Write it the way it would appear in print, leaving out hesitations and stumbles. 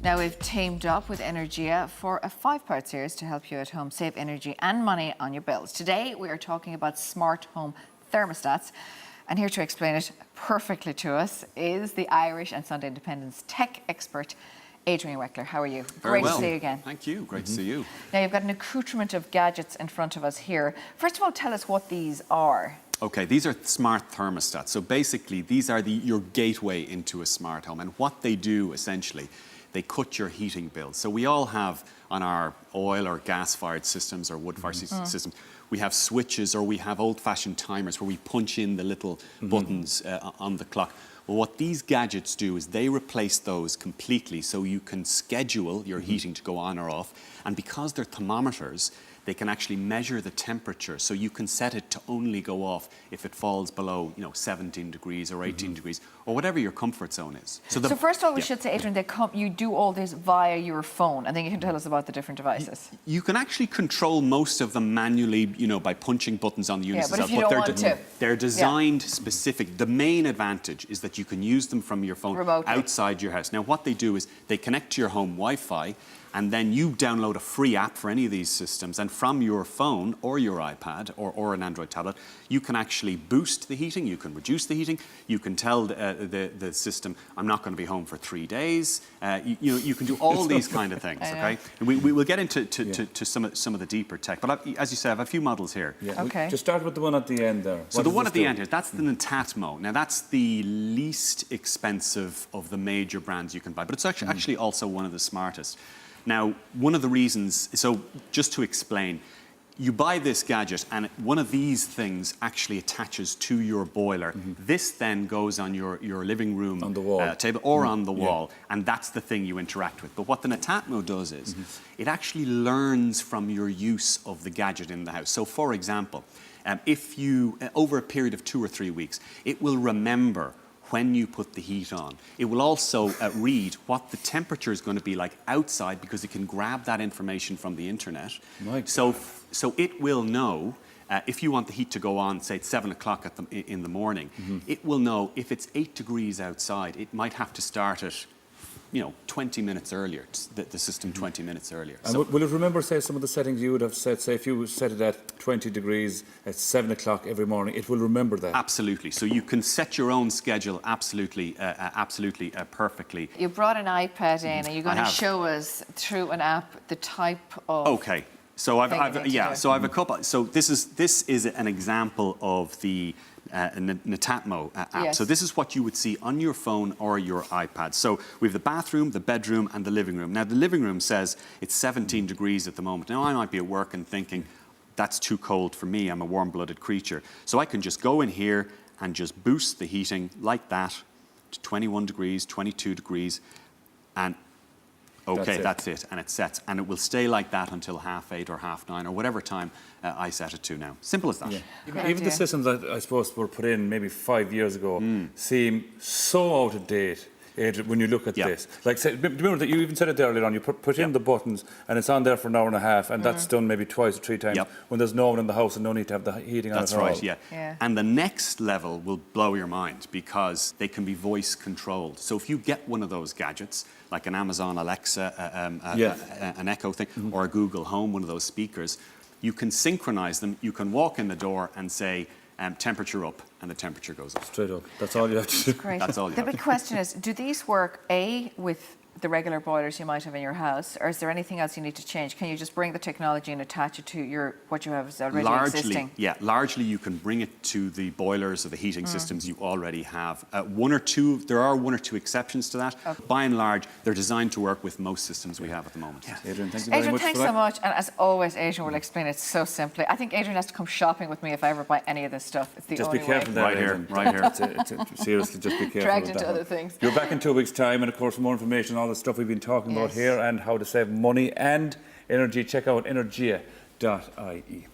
Now we've teamed up with Energia for a 5-part series to help you at home save energy and money on your bills. Today we are talking about smart home thermostats, and here to explain it perfectly to us is the Irish and Sunday Independence tech expert, Adrian Weckler. How are you? Very well. Great to see you again. Thank you. Great to see you. Now you've got an accoutrement of gadgets in front of us here. First of all, tell us what these are. Okay, these are smart thermostats. So basically, these are your gateway into a smart home. And what they do, essentially, they cut your heating bills. So we all have on our oil or gas-fired systems or wood-fired systems, we have switches or we have old-fashioned timers where we punch in the little buttons on the clock. Well, what these gadgets do is they replace those completely, so you can schedule your heating to go on or off. And because they're thermometers, they can actually measure the temperature, so you can set it to only go off if it falls below, 17 degrees or 18 degrees, or whatever your comfort zone is. So first of all, we should say, Adrian, you do all this via your phone, and then you can tell us about the different devices. You can actually control most of them manually, by punching buttons on the units. Yeah, but if you don't want to. They're designed specific. The main advantage is that you can use them from your phone remotely outside your house. Now, what they do is they connect to your home Wi-Fi, and then you download a free app for any of these systems, and from your phone or your iPad or an Android tablet, you can actually boost the heating, you can reduce the heating, you can tell the system, I'm not going to be home for 3 days. You can do all these kind of things, okay? And we will get into some of the deeper tech, but as you say, I have a few models here. Yeah. Okay. Just start with the one at the end there. So the one at the end here, that's the Netatmo. Now, that's the least expensive of the major brands you can buy, but it's actually also one of the smartest. Now, one of the reasons, so just to explain, you buy this gadget and one of these things actually attaches to your boiler. This then goes on your living room on the wall. Table or on the wall, and that's the thing you interact with. But what the Netatmo does is, it actually learns from your use of the gadget in the house. So for example, if you, over a period of 2 or 3 weeks, it will remember when you put the heat on. It will also read what the temperature is going to be like outside, because it can grab that information from the internet. So it will know if you want the heat to go on, say at 7 o'clock in the morning, it will know if it's 8 degrees outside, it might have to start it 20 minutes earlier, the system 20 minutes earlier. And will it remember, say, some of the settings you would have set? Say, if you set it at 20 degrees at 7 o'clock every morning, it will remember that? Absolutely. So you can set your own schedule absolutely perfectly. You brought an iPad in, and you're going to show us through an app the type of... Okay. So I've a couple. So this is an example of the Netatmo app. Yes. So this is what you would see on your phone or your iPad. So we have the bathroom, the bedroom, and the living room. Now the living room says it's 17 degrees at the moment. Now I might be at work and thinking, that's too cold for me. I'm a warm-blooded creature. So I can just go in here and just boost the heating like that to 21 degrees, 22 degrees, and okay, that's it, and it sets, and it will stay like that until 8:30 or 9:30 or whatever time I set it to now. Simple as that. Yeah. Even the systems that I suppose were put in maybe 5 years ago seem so out of date, Adrian, when you look at this. Like, say, remember that you even said it there earlier on, you put in the buttons and it's on there for an hour and a half, and that's done maybe 2 or 3 times when there's no one in the house and no need to have the heating on at all. That's right, yeah. And the next level will blow your mind, because they can be voice controlled. So if you get one of those gadgets, like an Amazon Alexa, an Echo thing, or a Google Home, one of those speakers, you can synchronize them. You can walk in the door and say, temperature up, and the temperature goes up. Straight up. That's all you have to do. Great. That's all you the have big question is, do these work, A, with the regular boilers you might have in your house, or is there anything else you need to change? Can you just bring the technology and attach it to what you have is already existing? Yeah, largely you can bring it to the boilers or the heating systems you already have. There are 1 or 2 exceptions to that. Okay. By and large, they're designed to work with most systems we have at the moment. Yeah. Adrian, thank you very much thanks for that. so much. And as always, Adrian will explain it so simply. I think Adrian has to come shopping with me if I ever buy any of this stuff. It's the only way. Just be careful there, right here. Seriously, just be careful. Dragged into other things. You're back in 2 weeks' time, and of course, more information on all the stuff we've been talking about here and how to save money and energy. Check out energia.ie.